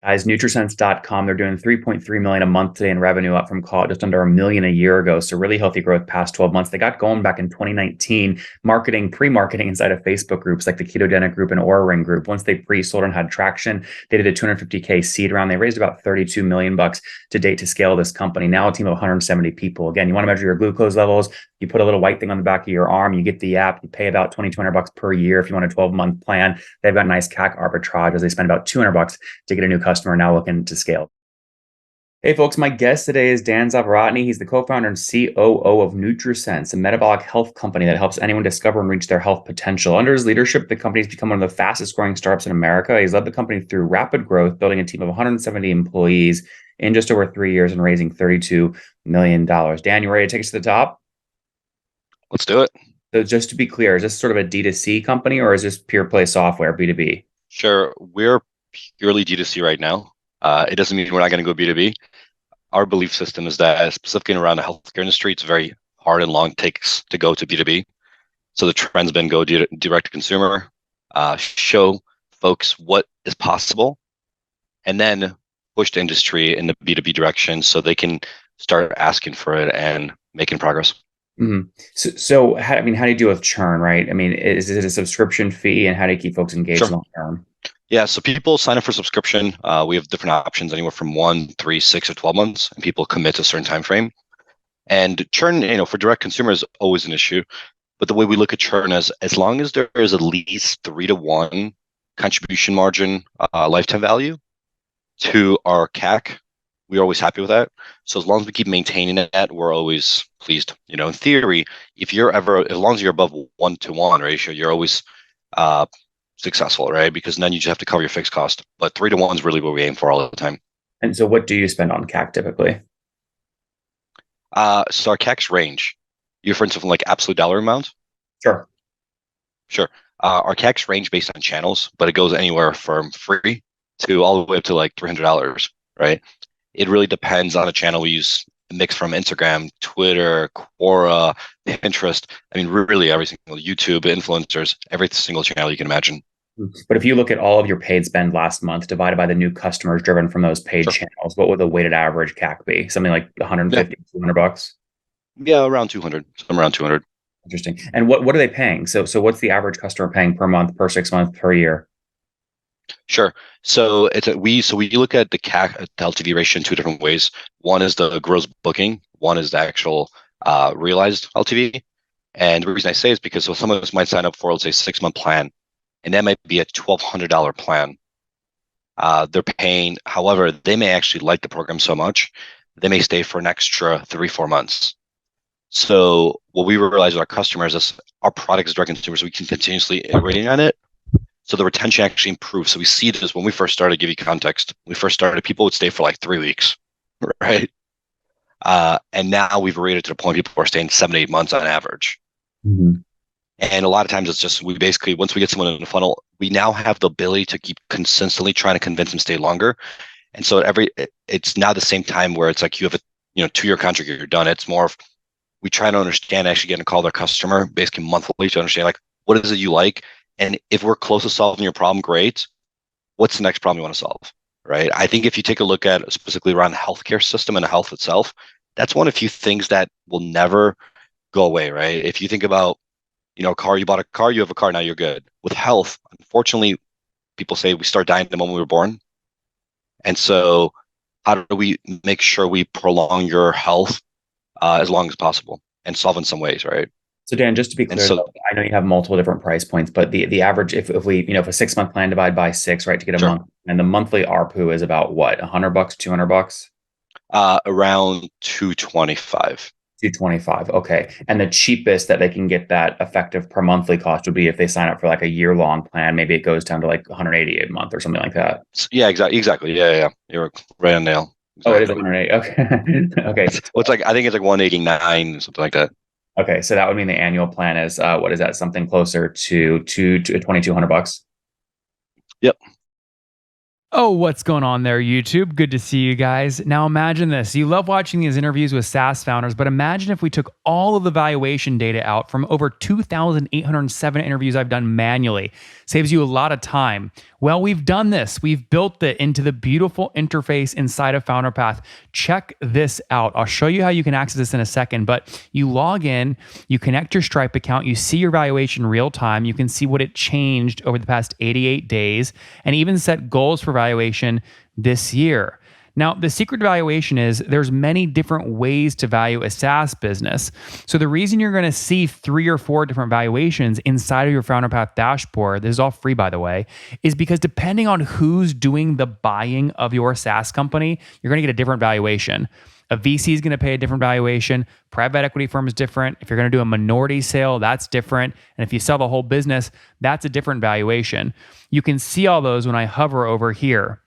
Guys, Nutrisense.com, they're doing 3.3 million a month today in revenue, up from call it just under a million a year ago. So really healthy growth past 12 months. They got going back in 2019, pre-marketing inside of Facebook groups like the Ketogenic group and Oura Ring group. Once they pre-sold and had traction, they did a 250K seed round. They raised about 32 million bucks to date to scale this company. Now a team of 170 people. Again, you want to measure your glucose levels. You put a little white thing on the back of your arm, you get the app, you pay about 2,200 bucks per year if you want a 12-month plan. They've got nice CAC arbitrage as they spend about 200 bucks to get a new customer now looking to scale. Hey folks, my guest today is Dan Zavaratny. He's the co-founder and COO of Nutrisense, a metabolic health company that helps anyone discover and reach their health potential. Under his leadership, the company's become one of the fastest growing startups in America. He's led the company through rapid growth, building a team of 170 employees in just over 3 years and raising $32 million. Dan, you ready to take us to the top? Let's do it. So just to be clear, is this sort of a D2C company or is this pure play software, B2B? Sure. We're purely D2C right now. It doesn't mean we're not going to go B2B. Our belief system is that specifically around the healthcare industry, it's very hard and long takes to go to B2B. So the trend's been go direct to consumer, show folks what is possible, and then push the industry in the B2B direction so they can start asking for it and making progress. Mm-hmm. So how do you deal with churn, right? I mean, is it a subscription fee, and how do you keep folks engaged long term? Yeah, so people sign up for subscription. We have different options, anywhere from 1, 3, 6, or 12 months, and people commit to a certain time frame. And churn, for direct consumer is always an issue. But the way we look at churn is as long as there is at least 3 to 1 contribution margin lifetime value to our CAC, we're always happy with that. So as long as we keep maintaining that, we're always pleased. In theory, as long as you're above 1-to-1 ratio, you're always successful, right? Because then you just have to cover your fixed cost. But 3 to 1 is really what we aim for all the time. And so what do you spend on CAC typically? So our CACs range. You referring to like absolute dollar amount? Sure. Our CACs range based on channels, but it goes anywhere from free to all the way up to like $300, right? It really depends on the channel. We use a mix from Instagram, Twitter, Quora, Pinterest. I mean, really every single YouTube, influencers, every single channel you can imagine. But if you look at all of your paid spend last month divided by the new customers driven from those paid channels, what would the weighted average CAC be? Something like 150, 200 bucks? Yeah, around 200, somewhere around 200. Interesting. And what are they paying? So what's the average customer paying per month, per 6 months, per year? Sure. So we look at the CAC to LTV ratio in 2 different ways. One is the gross booking. One is the actual realized LTV. And the reason I say is because some of us might sign up for, let's say, 6-month plan, and that might be a $1,200 plan. They're paying, however, they may actually like the program so much, they may stay for an extra 3-4 months. So what we realize with our customers is our product is direct consumer, so we can continuously iterating on it. So the retention actually improves. So we see this when we first started, to give you context, people would stay for like 3 weeks, right? And now we've rated to the point people are staying 7 to 8 months on average. Mm-hmm. And a lot of times it's just, once we get someone in the funnel, we now have the ability to keep consistently trying to convince them to stay longer. And so it's now the same time where it's like you have a 2-year contract, you're done. It's more of, we try to understand, actually getting a call their customer basically monthly to understand like, what is it you like? And if we're close to solving your problem, great. What's the next problem you want to solve, right? I think if you take a look at specifically around the healthcare system and the health itself, that's one of the few things that will never go away, right? If you think about, a car, you bought a car, you have a car, now you're good. With health, unfortunately, people say we start dying the moment we were born. And so how do we make sure we prolong your health as long as possible and solve in some ways, right? So Dan, just to be clear, I know you have multiple different price points, but the average, if we, if a 6-month plan divide by 6, right, to get a month, and the monthly ARPU is about what, $100, $200? Around 225. 225. Okay. And the cheapest that they can get that effective per monthly cost would be if they sign up for like a year-long plan. Maybe it goes down to like 180 a month or something like that. Yeah, exactly. Yeah. You're right on nail. Exactly. Oh, it is 180. Okay. Okay. Well, I think it's like 189, something like that. Okay. So that would mean the annual plan is, what is that? Something closer to $2,200? Yep. Oh, what's going on there, YouTube? Good to see you guys. Now imagine this. You love watching these interviews with SaaS founders, but imagine if we took all of the valuation data out from over 2,807 interviews I've done manually. Saves you a lot of time. Well, we've done this. We've built it into the beautiful interface inside of FounderPath. Check this out. I'll show you how you can access this in a second, but you log in, you connect your Stripe account, you see your valuation real time. You can see what it changed over the past 88 days and even set goals for valuation this year. Now, the secret to valuation is there's many different ways to value a SaaS business. So the reason you're going to see 3 or 4 different valuations inside of your FounderPath dashboard, this is all free by the way, is because depending on who's doing the buying of your SaaS company, you're going to get a different valuation. A VC is going to pay a different valuation. Private equity firm is different. If you're going to do a minority sale, that's different. And if you sell the whole business, that's a different valuation. You can see all those when I hover over here.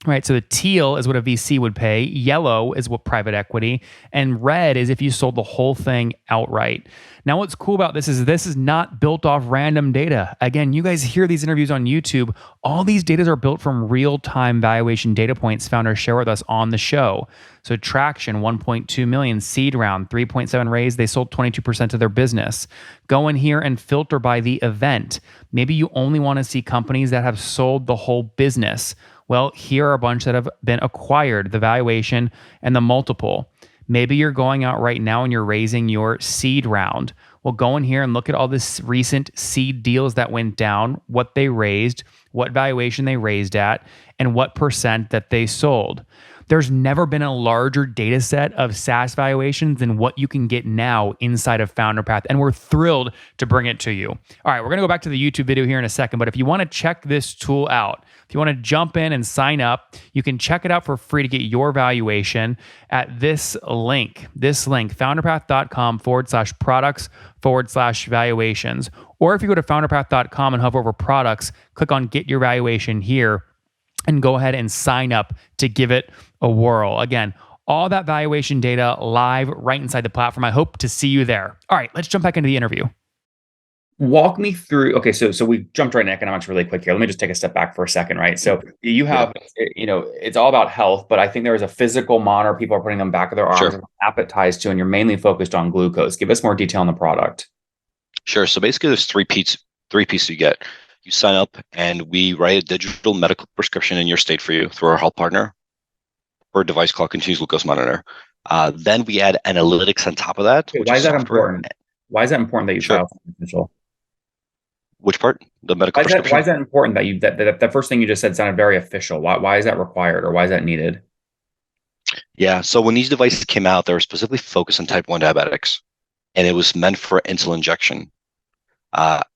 Right, so the teal is what a VC would pay, yellow is what private equity, and red is if you sold the whole thing outright. Now, what's cool about this is not built off random data. Again, you guys hear these interviews on YouTube. All these data are built from real-time valuation data points founders share with us on the show. So traction, 1.2 million, seed round, 3.7 raise, they sold 22% of their business. Go in here and filter by the event. Maybe you only want to see companies that have sold the whole business. Well, here are a bunch that have been acquired, the valuation and the multiple. Maybe you're going out right now and you're raising your seed round. Well, go in here and look at all this recent seed deals that went down, what they raised, what valuation they raised at, and what percent that they sold. There's never been a larger data set of SaaS valuations than what you can get now inside of FounderPath, and we're thrilled to bring it to you. All right, we're going to go back to the YouTube video here in a second, but if you want to check this tool out, if you want to jump in and sign up, you can check it out for free to get your valuation at this link, founderpath.com/products/valuations. Or if you go to founderpath.com and hover over products, click on get your valuation here and go ahead and sign up to give it a whirl. Again, all that valuation data live right inside the platform. I hope to see you there. All right, let's jump back into the interview. Walk me through. Okay, so we jumped right into economics really quick here. Let me just take a step back for a second, right? So you have, it's all about health, but I think there is a physical monitor. People are putting them back of their arms, Sure. appetized to, and you're mainly focused on glucose. Give us more detail on the product. Sure. So basically, there's three pieces you get. You sign up, and we write a digital medical prescription in your state for you through our health partner for a device called Continuous Glucose Monitor. Then we add analytics on top of that. Okay, why is that important? Why is that important that you file something official? Which part? The medical prescription? Why is that important that you that first thing you just said sounded very official? Why is that required, or why is that needed? Yeah. So when these devices came out, they were specifically focused on type 1 diabetics, and it was meant for insulin injection.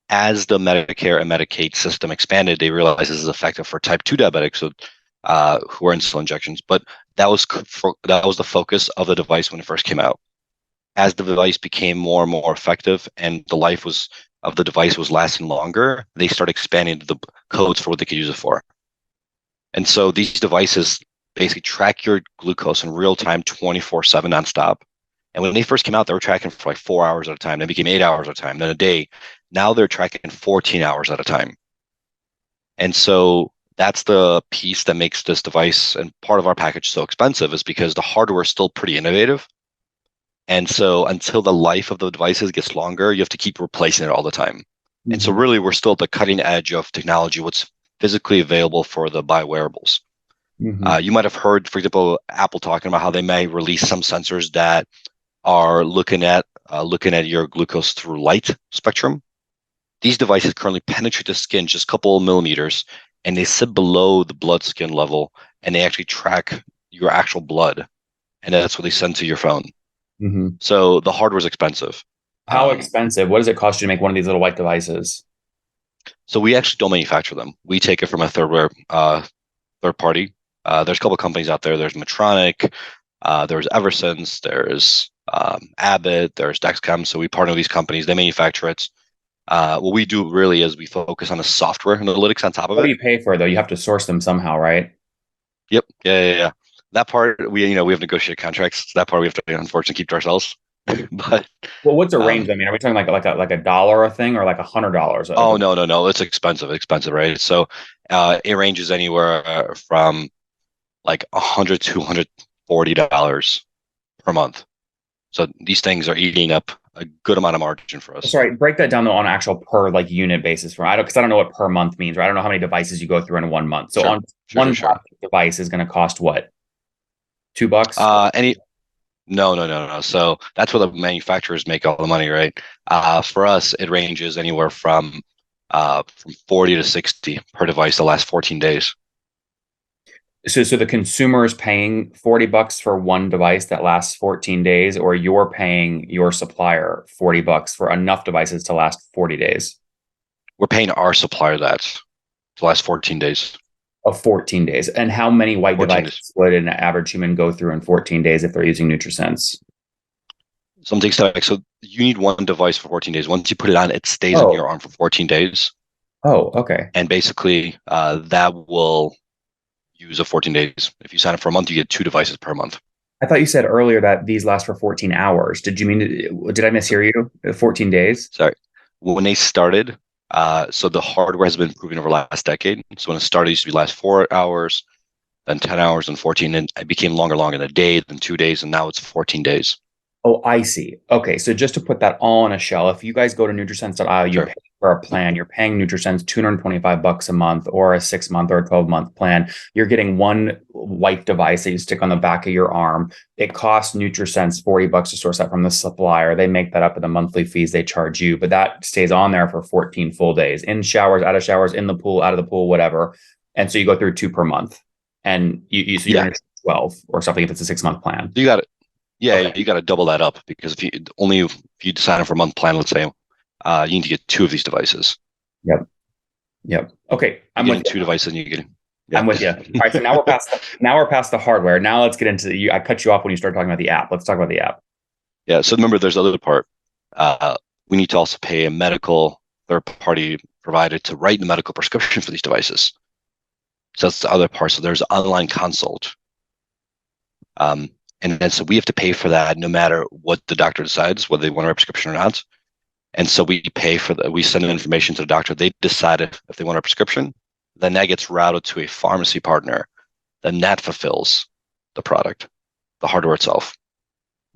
As the Medicare and Medicaid system expanded, they realized this is effective for type 2 diabetics, so, who are insulin injections. But that was the focus of the device when it first came out. As the device became more and more effective, and the life of the device was lasting longer, they started expanding the codes for what they could use it for. And so these devices basically track your glucose in real time, 24/7 nonstop. And when they first came out, they were tracking for like 4 hours at a time. Then became 8 hours at a time, then a day. Now they're tracking 14 hours at a time. And so that's the piece that makes this device and part of our package so expensive, is because the hardware is still pretty innovative. And so until the life of the devices gets longer, you have to keep replacing it all the time. Mm-hmm. And so really, we're still at the cutting edge of technology, what's physically available for the buy wearables. Mm-hmm. You might have heard, for example, Apple talking about how they may release some sensors that are looking at your glucose through light spectrum. These devices currently penetrate the skin just a couple of millimeters, and they sit below the blood skin level, and they actually track your actual blood, and that's what they send to your phone. Mm-hmm. So the hardware is expensive. How expensive? What does it cost you to make one of these little white devices? So we actually don't manufacture them. We take it from a third party. There's a couple of companies out there. There's Medtronic, there's Eversense, there's Abbott, there's Dexcom. So we partner with these companies. They manufacture it. What we do really is we focus on the software analytics on top of it. What do you pay for it, though? You have to source them somehow, right? Yep. Yeah. That part, we have negotiated contracts. So that part we have to, unfortunately, keep to ourselves. But what's a range? I mean, are we talking like a dollar a thing, or like $100? Oh, no. It's expensive, right? So it ranges anywhere from like $100 to $140 per month. So these things are eating up a good amount of margin for us. Sorry, break that down though on actual per like unit basis for because I don't know what per month means, right? I don't know how many devices you go through in 1 month. So on one device is going to cost what? $2? No. So that's where the manufacturers make all the money, right? For us, it ranges anywhere from 40 to 60 per device the last 14 days. So the consumer is paying $40 for one device that lasts 14 days, or you're paying your supplier $40 for enough devices to last 40 days? We're paying our supplier that the last 14 days. Of 14 days. And how many white devices would an average human go through in 14 days if they're using Nutrisense? Something like, so you need one device for 14 days. Once you put it on, it stays in your arm for 14 days. Oh, okay. And basically that will use of 14 days. If you sign up for a month, you get 2 devices per month. I thought you said earlier that these last for 14 hours. Did you mean, did I mishear you? 14 days? Sorry. When they started, so the hardware has been improving over the last decade. So when it started, it used to be last 4 hours, then 10 hours, and 14, and it became longer in a day, then 2 days, and now it's 14 days. Oh, I see. Okay, so just to put that all on a shelf, if you guys go to Nutrisense.io, you pay for a plan, you're paying Nutrisense $225 a month, or a 6-month or a 12-month plan. You're getting one white device that you stick on the back of your arm. It costs Nutrisense $40 to source that from the supplier. They make that up in the monthly fees they charge you, but that stays on there for 14 full days, in showers, out of showers, in the pool, out of the pool, whatever. And so you go through 2 per month, and you're going to 12 or something if it's a 6-month plan. You got it. Yeah, okay. You got to double that up, because if you decide on for a month plan, let's say, you need to get 2 of these devices. Yep. Okay, I'm with 2 devices, and you get. Yeah. I'm with you. All right, so now we're past the hardware. Now let's get into I cut you off when you started talking about the app. Let's talk about the app. Yeah. So remember, there's the other part. We need to also pay a medical third-party provider to write the medical prescription for these devices. So that's the other part. So there's an online consult. And then so we have to pay for that no matter what the doctor decides, whether they want a prescription or not. And so we pay for we send in information to the doctor. They decide if they want a prescription. Then that gets routed to a pharmacy partner. Then that fulfills the product, the hardware itself.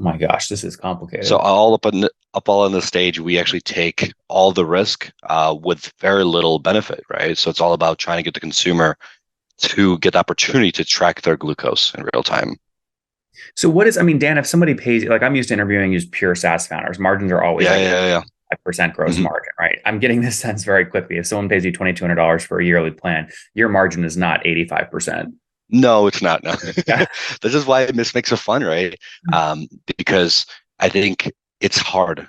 Oh my gosh, this is complicated. So all up on the stage, we actually take all the risk with very little benefit, right? So it's all about trying to get the consumer to get the opportunity to track their glucose in real time. So Dan, if somebody pays, like I'm used to interviewing just pure SaaS founders, margins are always 5% gross margin, right? I'm getting this sense very quickly. If someone pays you $2,200 for a yearly plan, your margin is not 85%. No, it's not. No. This is why this makes it fun, right? Because I think it's hard.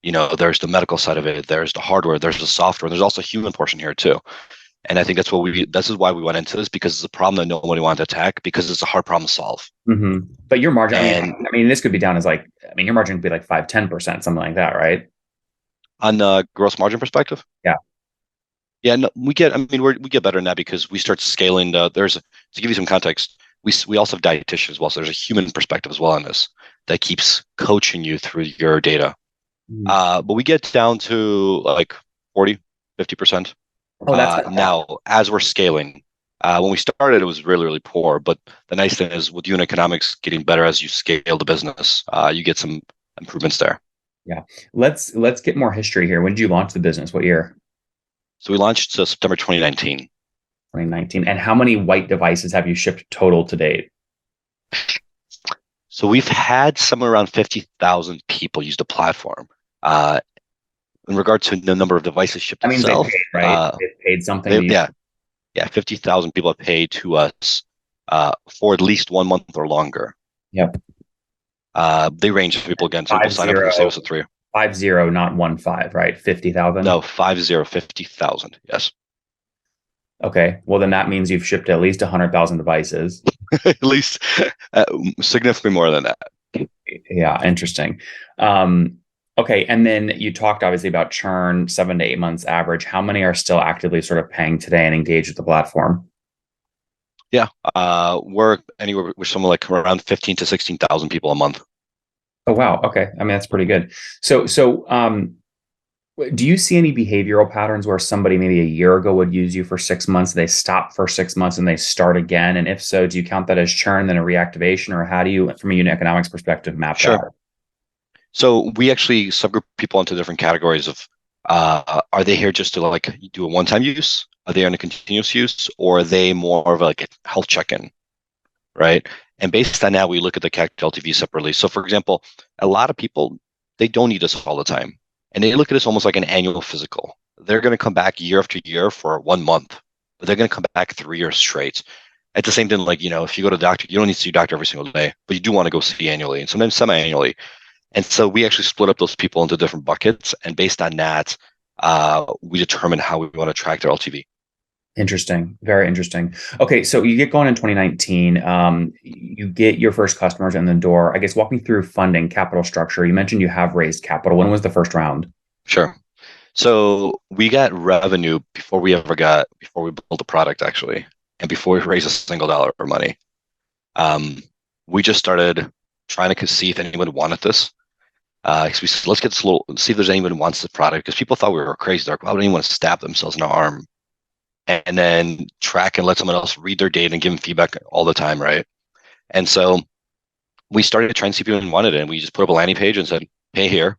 There's the medical side of it, there's the hardware, there's the software, there's also a human portion here too. And I think this is why we went into this, because it's a problem that nobody wanted to attack, because it's a hard problem to solve. Mm-hmm. But your margin, this could be down as your margin could be like 5-10%, something like that, right? On the gross margin perspective? Yeah. Yeah, no, we get better than that, because we start scaling to give you some context, we also have dietitians as well. So there's a human perspective as well on this that keeps coaching you through your data. Mm-hmm. But we get down to like 40, 50%. Oh, that's now as we're scaling. When we started, it was really, really poor. But the nice thing is, with unit economics getting better as you scale the business, you get some improvements there. Yeah. Let's get more history here. When did you launch the business? What year? So we launched September 2019. 2019. And how many white devices have you shipped total to date? So we've had somewhere around 50,000 people use the platform. In regard to the number of devices shipped itself, they paid, right? They paid something. 50,000 people have paid to us for at least 1 month or longer. Yep. They range for people again. Some people sign up for save us a 3. 50, not 15, right? 50,000. No, 50,000. Yes. Okay. Well, then that means you've shipped at least 100,000 devices. At least significantly more than that. Yeah. Interesting. Okay. And then you talked obviously about churn, 7 to 8 months average. How many are still actively sort of paying today and engaged with the platform? Yeah. We're anywhere with somewhere like around 15 to 16,000 people a month. Oh, wow. Okay. That's pretty good. So, do you see any behavioral patterns where somebody maybe a year ago would use you for 6 months, they stop for 6 months and they start again? And if so, do you count that as churn, then a reactivation, or how do you, from a unit economics perspective, map that out? So we actually subgroup people into different categories of are they here just to like do a one-time use? Are they on a continuous use, or are they more of like a health check-in, right? And based on that, we look at the CAC to LTV separately. So for example, a lot of people, they don't need us all the time. And they look at us almost like an annual physical. They're going to come back year after year for 1 month, but they're going to come back 3 years straight. At the same time, like, if you go to the doctor, you don't need to see a doctor every single day, but you do want to go see annually and sometimes semi-annually. And so we actually split up those people into different buckets. And based on that, we determine how we want to track their LTV. Interesting. Very interesting. Okay. So you get going in 2019. You get your first customers in the door. I guess walk me through funding, capital structure. You mentioned you have raised capital. When was the first round? Sure. So we got revenue before we built the product, actually, and before we raised a single dollar of money. We just started trying to see if anyone wanted this. Because we said, let's get this see if there's anyone who wants the product. Because people thought we were crazy. They're like, why would anyone stab themselves in the arm? And then track and let someone else read their data and give them feedback all the time, right? And so we started trying to see if anyone wanted it. And we just put up a landing page and said, pay here.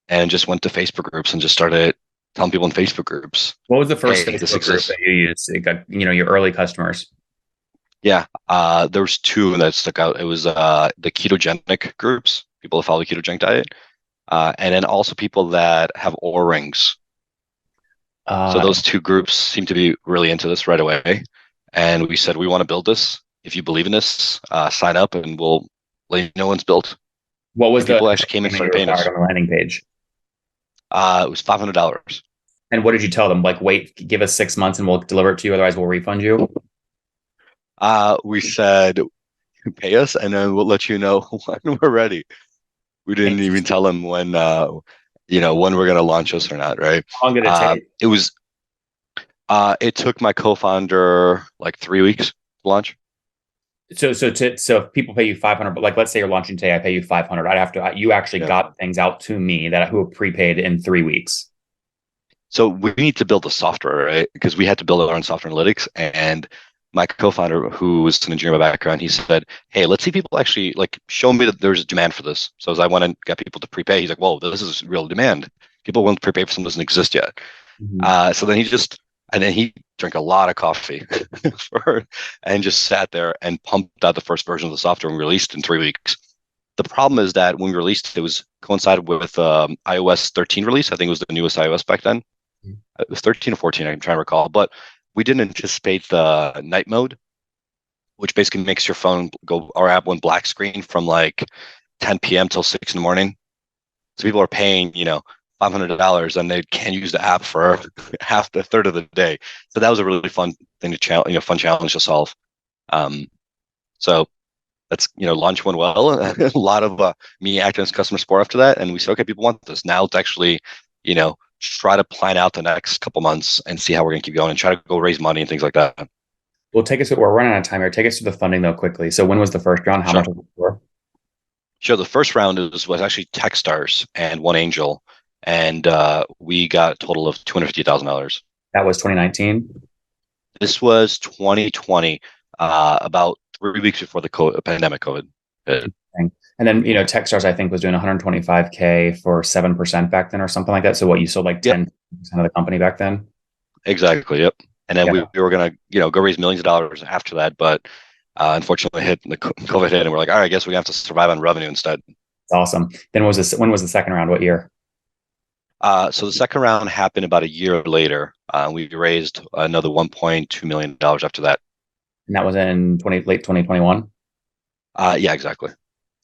And just went to Facebook groups and just started telling people in Facebook groups. What was the first Facebook group that you used? It got, your early customers. Yeah, there was two that stuck out. It was the ketogenic groups, people that follow the ketogenic diet, and then also people that have Oura rings. So those two groups seem to be really into this right away. And we said, we want to build this. If you believe in this, sign up and we'll let you know when it's built. What was people actually came and started paying us on the landing page? It was $500. And what did you tell them? Like, wait, give us 6 months and we'll deliver it to you. Otherwise, we'll refund you. We said, pay us and then we'll let you know when we're ready. We didn't even tell them when, when we're going to launch us or not, right? How long did it take? It took my co-founder like 3 weeks to launch. So if people pay you 500, but like, let's say you're launching today, I pay you 500. I'd have to, you actually got things out to me who have prepaid in 3 weeks. So we need to build the software, right? Because we had to build our own software analytics. And my co-founder, who was an engineer by background, he said, hey, let's see people actually like show me that there's demand for this. So as I went and got people to prepay, he's like, whoa, this is real demand. People won't prepay for something that doesn't exist yet. Mm-hmm. So then he drank a lot of coffee and just sat there and pumped out the first version of the software and released in 3 weeks. The problem is that when we released, it was coincided with iOS 13 release. I think it was the newest iOS back then. It was 13 or 14, I'm trying to recall. But we didn't anticipate the night mode, which basically makes your phone our app went black screen from like 10 p.m. till 6 in the morning. So people are paying, $500 and they can't use the app for a third of the day. So that was a really fun thing to fun challenge to solve. So that's, launch went well. A lot of me acting as customer support after that. And we said, okay, people want this. Now it's actually, try to plan out the next couple months and see how we're going to keep going and try to go raise money and things like that. Well, we're running out of time here. Take us to the funding though, quickly. So when was the first round? How much was it for? Sure. The first round was actually Techstars and one angel. And we got a total of $250,000. That was 2019? This was 2020, about 3 weeks before the pandemic COVID hit. And then, Techstars, I think, was doing $125K for 7% back then or something like that. So what, you sold like 10% of the company back then? Exactly. Yep. And then we were going to, go raise millions of dollars after that. But unfortunately, the COVID hit and we're like, all right, I guess we have to survive on revenue instead. That's awesome. Then when was the second round? What year? So the second round happened about a year later. We raised another $1.2 million after that. And that was in late 2021? Yeah, exactly.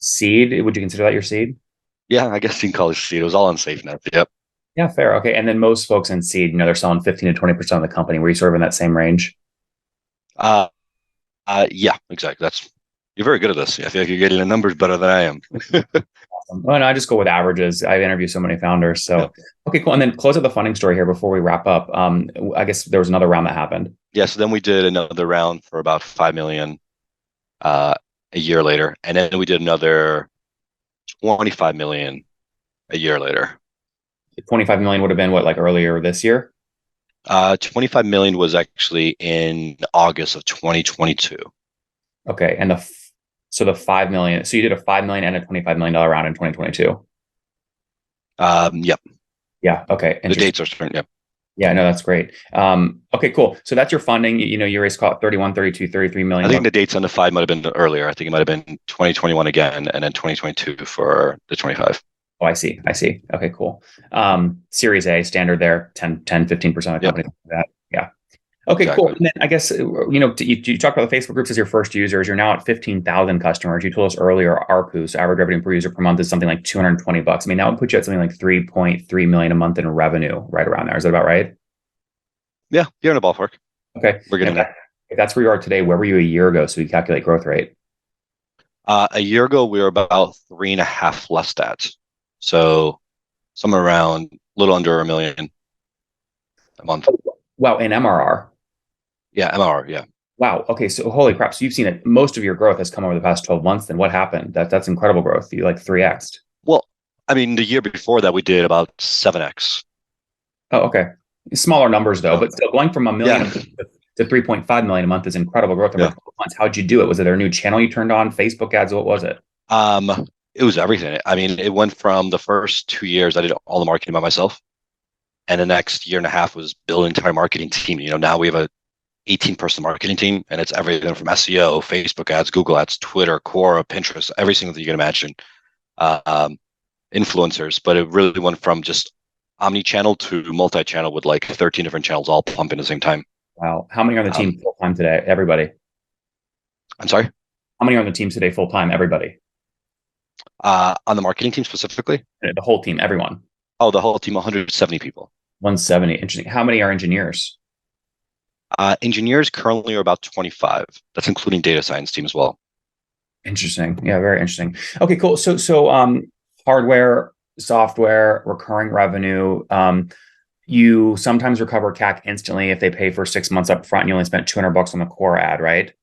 Seed? Would you consider that your seed? Yeah, I guess you can call it seed. It was all on SafeNet. Yep. Yeah, fair. Okay. And then most folks in seed, they're selling 15 to 20% of the company. Were you sort of in that same range? Yeah, exactly. You're very good at this. I feel like you're getting the numbers better than I am. Awesome. Well, and I just go with averages. I interview so many founders. So, Okay, cool. And then close out the funding story here before we wrap up. I guess there was another round that happened. Yeah. So then we did another round for about 5 million a year later. And then we did another 25 million a year later. 25 million would have been what, like earlier this year? 25 million was actually in August of 2022. Okay. And So the 5 million. So you did a 5 million and a $25 million round in 2022. Yep. Yeah. Okay. The dates are certain. Yep. Yeah, no, that's great. Okay, cool. So that's your funding. You raised call it 31, 32, 33 million. I think the dates on the 5 might have been earlier. I think it might have been 2021 again, and then 2022 for the 25. Oh, I see. Okay, cool. Series A standard there, 15% of the company. That. Yeah. Okay, exactly. Cool. And then I guess, you talked about the Facebook groups as your first users. You're now at 15,000 customers. You told us earlier, ARPU, so average revenue per user per month, is something like $220. I mean, that would put you at something like 3.3 million a month in revenue, right around there. Is that about right? Yeah, you're in the ballpark. Okay. We're getting there. If that's where you are today, where were you a year ago? So we calculate growth rate. A year ago, we were about 3.5 less that. So somewhere around a little under $1 million a month. Wow, in MRR. Yeah, MRR, yeah. Wow. Okay. So holy crap. So you've seen it. Most of your growth has come over the past 12 months. Then what happened? That's incredible growth. You like 3x'd. Well, I mean, the year before that, we did about 7x. Oh, okay. Smaller numbers though, but still going from $1 million to 3.5 million a month is incredible growth over 12 months. How'd you do it? Was it a new channel you turned on? Facebook ads? What was it? It was everything. I mean, it went from the first 2 years, I did all the marketing by myself. And the next year and a half was build an entire marketing team. Now we have a 18-person marketing team, and it's everything from SEO, Facebook ads, Google ads, Twitter, Quora, Pinterest, every single thing you can imagine. Influencers, but it really went from just omni-channel to multi-channel with like 13 different channels all pumping at the same time. Wow. How many are on the team full time today? Everybody. I'm sorry? How many are on the team today full time? Everybody. On the marketing team specifically? The whole team, everyone. Oh, the whole team, 170 people. 170. Interesting. How many are engineers? Engineers currently are about 25. That's including data science team as well. Interesting. Yeah, very interesting. Okay, cool. So hardware, software, recurring revenue. You sometimes recover CAC instantly if they pay for 6 months up front and you only spent $200 on the core ad, right?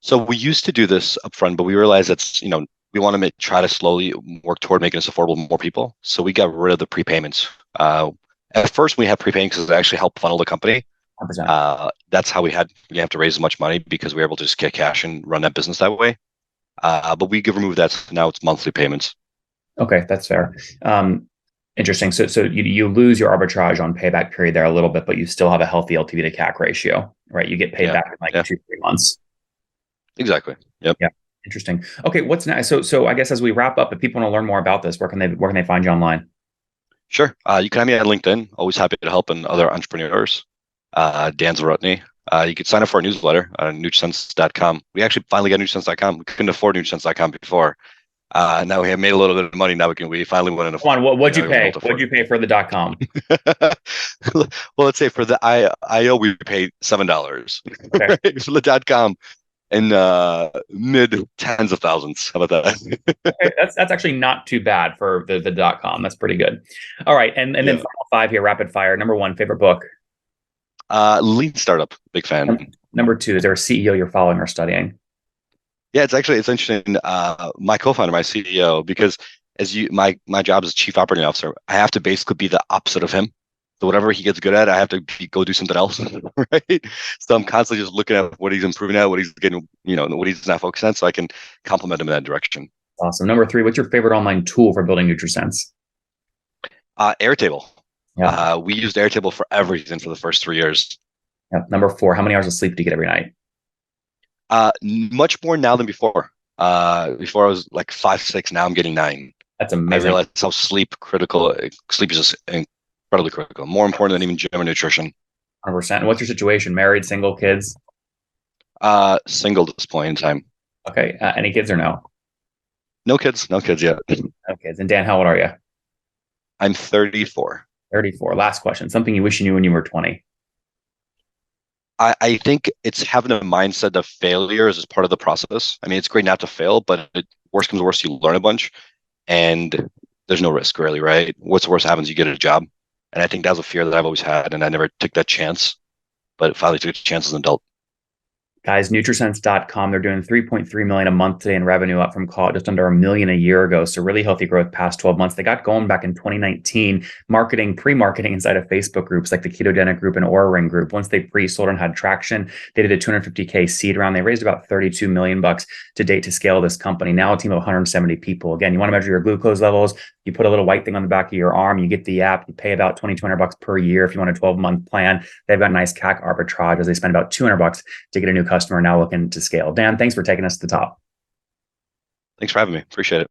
So we used to do this upfront, but we realized that's, we want to try to slowly work toward making this affordable to more people. So we got rid of the prepayments. At first, we had prepayments because it actually helped funnel the company. 100%. That's how we have to raise as much money because we were able to just get cash and run that business that way. But we could remove that. So now it's monthly payments. Okay, that's fair. Interesting. So you lose your arbitrage on payback period there a little bit, but you still have a healthy LTV to CAC ratio, right? You get paid back in like 2-3 months. Exactly. Yep. Yeah. Interesting. Okay, what's next? So I guess as we wrap up, if people want to learn more about this, where can they find you online? Sure. You can have me on LinkedIn. Always happy to help and other entrepreneurs. Dan Zarutny. You could sign up for our newsletter on Nutrisense.com. We actually finally got Nutrisense.com. We couldn't afford Nutrisense.com before. Now we have made a little bit of money. Now we finally went in. Come on, what'd you pay? What'd you pay for the .com? Well, let's say for the IO we paid $7. Okay. Right? For the .com in mid tens of thousands. How about that? Okay, that's actually not too bad for the .com. That's pretty good. All right, and then final 5 here, rapid fire. Number 1, favorite book. Lean Startup, big fan. Number 2, is there a CEO you're following or studying? Yeah, it's interesting. My co-founder, my CEO, because my job as chief operating officer, I have to basically be the opposite of him. So whatever he gets good at, I have to go do something else, right? So I'm constantly just looking at what he's improving at, what he's getting, what he's not focused on, so I can complement him in that direction. Awesome. Number 3, what's your favorite online tool for building Nutrisense? Airtable. Yeah. We used Airtable for everything for the first 3 years. Yeah. Number 4, how many hours of sleep do you get every night? Much more now than before. Before I was like 5, 6. Now I'm getting 9. That's amazing. I realize how sleep is just incredibly critical. More important than even gym or nutrition. 100%. And what's your situation? Married, single, kids? Single at this point in time. Okay. Any kids or no? No kids yet. No kids. And Dan, how old are you? I'm 34. 34. Last question. Something you wish you knew when you were 20. I think it's having a mindset of failure is part of the process. I mean, it's great not to fail, but worst comes to worst, you learn a bunch, and there's no risk really, right? What's the worst happens? You get a job, and I think that was a fear that I've always had, and I never took that chance, but finally took a chance as an adult. Guys, Nutrisense.com, they're doing 3.3 million a month today in revenue, up from call it just under $1 million a year ago. So really healthy growth past 12 months. They got going back in 2019, pre-marketing inside of Facebook groups like the Ketogenic group and Oura Ring group. Once they pre-sold and had traction, they did a 250K seed round. They raised about 32 million bucks to date to scale this company. Now a team of 170 people. Again, you want to measure your glucose levels. You put a little white thing on the back of your arm, you get the app, you pay about 2,200 bucks per year if you want a 12-month plan. They've got nice CAC arbitrage as they spend about 200 bucks to get a new customer now looking to scale. Dan, thanks for taking us to the top. Thanks for having me. Appreciate it.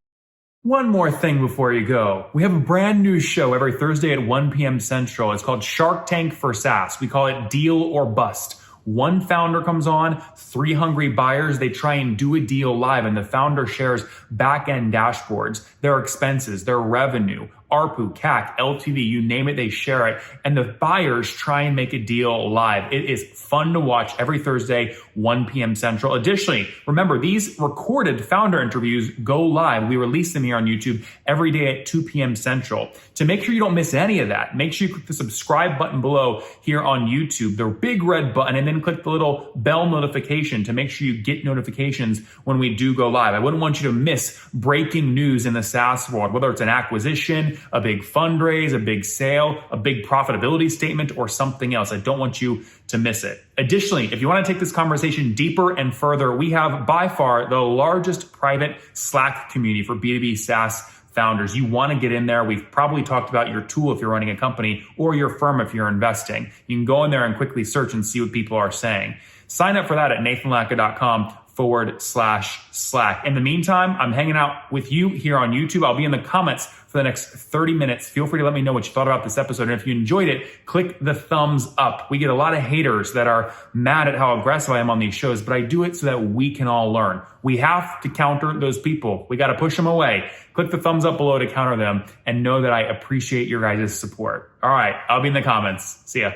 One more thing before you go. We have a brand new show every Thursday at 1 p.m. Central. It's called Shark Tank for SaaS. We call it Deal or Bust. One founder comes on, 3 hungry buyers, they try and do a deal live, and the founder shares back-end dashboards, their expenses, their revenue, ARPU, CAC, LTV, you name it, they share it. And the buyers try and make a deal live. It is fun to watch every Thursday, 1 p.m. Central. Additionally, remember, these recorded founder interviews go live. We release them here on YouTube every day at 2 p.m. Central. To make sure you don't miss any of that, make sure you click the subscribe button below here on YouTube, the big red button, and then click the little bell notification to make sure you get notifications when we do go live. I wouldn't want you to miss breaking news in the SaaS world, whether it's an acquisition, a big fundraise, a big sale, a big profitability statement, or something else. I don't want you to miss it. Additionally, if you want to take this conversation deeper and further, we have by far the largest private Slack community for B2B SaaS founders. You want to get in there. We've probably talked about your tool if you're running a company or your firm if you're investing. You can go in there and quickly search and see what people are saying. Sign up for that at nathanlatka.com/Slack. In the meantime, I'm hanging out with you here on YouTube. I'll be in the comments for the next 30 minutes. Feel free to let me know what you thought about this episode. And if you enjoyed it, click the thumbs up. We get a lot of haters that are mad at how aggressive I am on these shows, but I do it so that we can all learn. We have to counter those people. We got to push them away. Click the thumbs up below to counter them and know that I appreciate your guys' support. All right, I'll be in the comments. See ya.